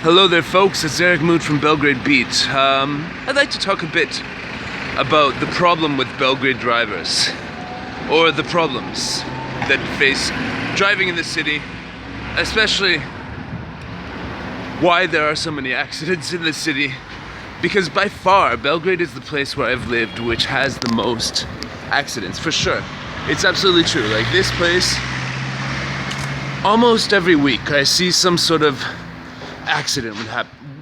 Hello there folks, it's Erik from Belgrade Beat. I'd like to talk a bit about the problem with Belgrade drivers, or the problems that face driving in the city, especially why there are so many accidents in the city, because by far Belgrade is the place where I've lived which has the most accidents, for sure. It's absolutely true. Like this place, almost every week I see some sort of accident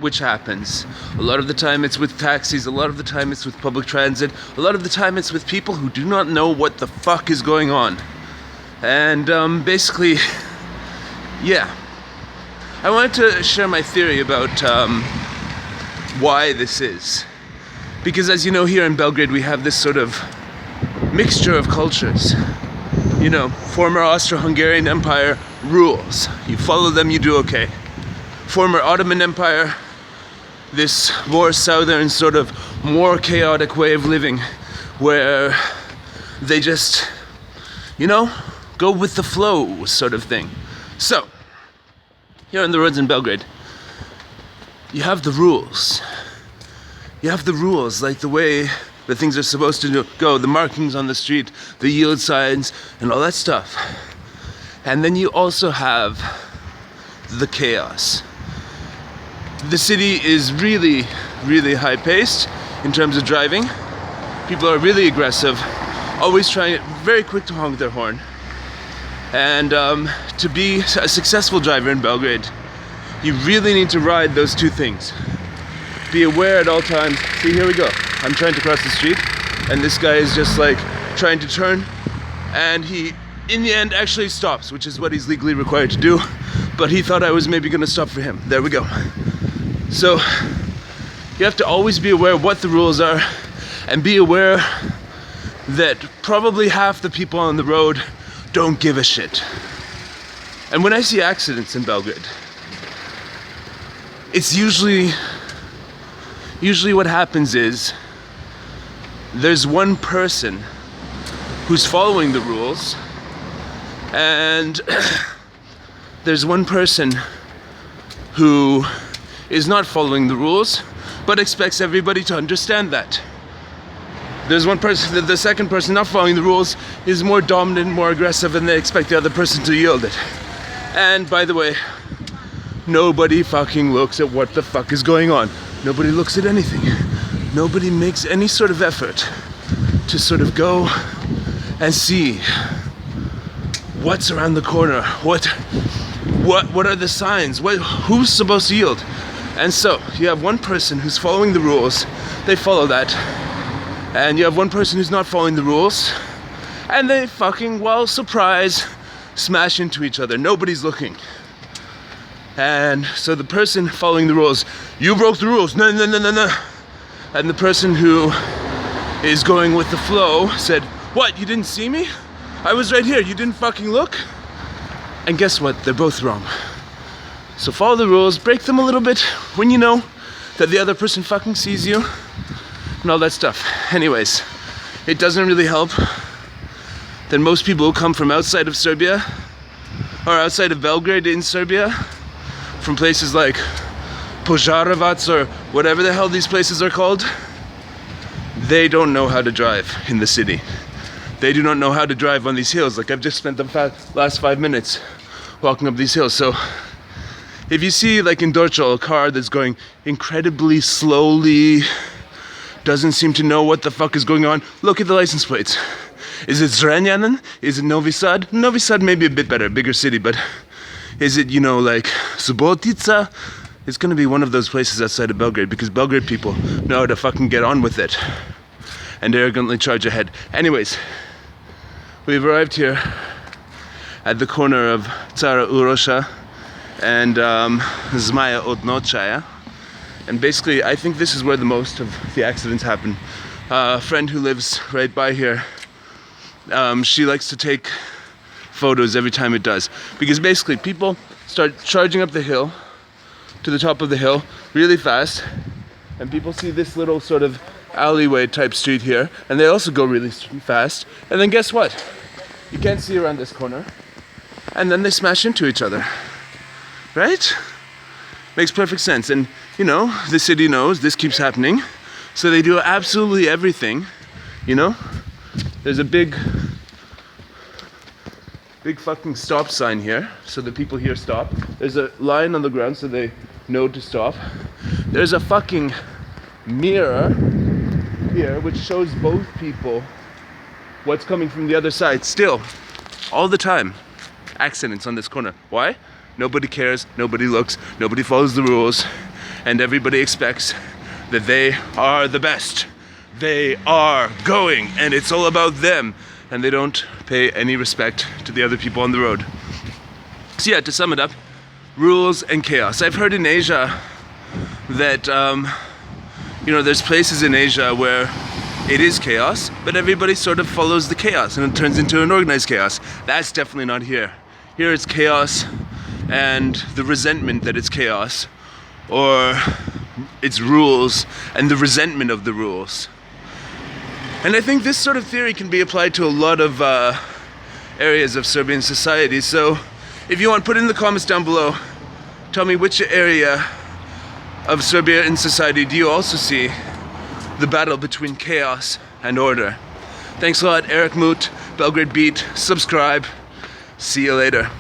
which happens. A lot of the time it's with taxis, a lot of the time it's with public transit, a lot of the time it's with people who do not know what the fuck is going on. And basically, yeah. I wanted to share my theory about why this is. Because as you know, here in Belgrade we have this sort of mixture of cultures. You know, former Austro-Hungarian Empire rules. You follow them, you do okay. Former Ottoman Empire, this more southern, sort of more chaotic way of living where they just, you know, go with the flow sort of thing. So, here on the roads in Belgrade, you have the rules. You have the rules, like the way that things are supposed to go, the markings on the street, the yield signs, and all that stuff. And then you also have the chaos. The city is really, really high-paced in terms of driving. People are really aggressive, always trying, very quick to honk their horn. And to be a successful driver in Belgrade, you really need to ride those two things. Be aware at all times. See, here we go. I'm trying to cross the street, and this guy is just like trying to turn, and he, in the end, actually stops, which is what he's legally required to do. But he thought I was maybe gonna stop for him. There we go. So you have to always be aware of what the rules are, and be aware that probably half the people on the road don't give a shit. And when I see accidents in Belgrade, it's usually what happens is there's one person who's following the rules, and there's one person who is not following the rules but expects everybody to understand that. There's one person, the second person not following the rules is more dominant, more aggressive, and they expect the other person to yield it. And by the way, nobody fucking looks at what the fuck is going on. Nobody looks at anything. Nobody makes any sort of effort to sort of go and see what's around the corner. What are the signs? Who's supposed to yield? And so you have one person who's following the rules, they follow that. And you have one person who's not following the rules, and they fucking, well, surprise, smash into each other. Nobody's looking. And so the person following the rules, you broke the rules, no. And the person who is going with the flow said, what, you didn't see me? I was right here, you didn't fucking look? And guess what, they're both wrong. So follow the rules, break them a little bit when you know that the other person fucking sees you, and all that stuff. Anyways, it doesn't really help that most people who come from outside of Serbia, or outside of Belgrade in Serbia, from places like Požarevac or whatever the hell these places are called, they don't know how to drive in the city. They do not know how to drive on these hills. Like I've just spent the last 5 minutes walking up these hills. So if you see, like in Dorčol, a car that's going incredibly slowly, doesn't seem to know what the fuck is going on, look at the license plates. Is it Zrenjanin? Is it Novi Sad? Novi Sad may be a bit better, bigger city, but is it, you know, like Subotica? It's gonna be one of those places outside of Belgrade, because Belgrade people know how to fucking get on with it and arrogantly charge ahead. Anyways, we've arrived here at the corner of Cara Uroša and Zmaja Odnočaja. And basically, I think this is where the most of the accidents happen. A friend who lives right by here, she likes to take photos every time it does. Because basically, people start charging up the hill, to the top of the hill, really fast. And people see this little sort of alleyway type street here, and they also go really fast. And then guess what? You can't see around this corner. And then they smash into each other. Right? Makes perfect sense. And, you know, the city knows this keeps happening. So they do absolutely everything, you know? There's a big fucking stop sign here, so the people here stop. There's a line on the ground so they know to stop. There's a fucking mirror here which shows both people what's coming from the other side. Still, all the time, accidents on this corner. Why? Nobody cares, nobody looks, nobody follows the rules, and everybody expects that they are the best. They are going, and it's all about them, and they don't pay any respect to the other people on the road. So yeah, to sum it up, rules and chaos. I've heard in Asia that, you know, there's places in Asia where it is chaos, but everybody sort of follows the chaos and it turns into an organized chaos. That's definitely not here. Here it's chaos and the resentment that it's chaos, or it's rules and the resentment of the rules. And I think this sort of theory can be applied to a lot of areas of Serbian society. So if you want, put it in the comments down below. Tell me which area of Serbian society do you also see the battle between chaos and order. Thanks a lot, Erik Moot, Belgrade Beat. Subscribe. See you later.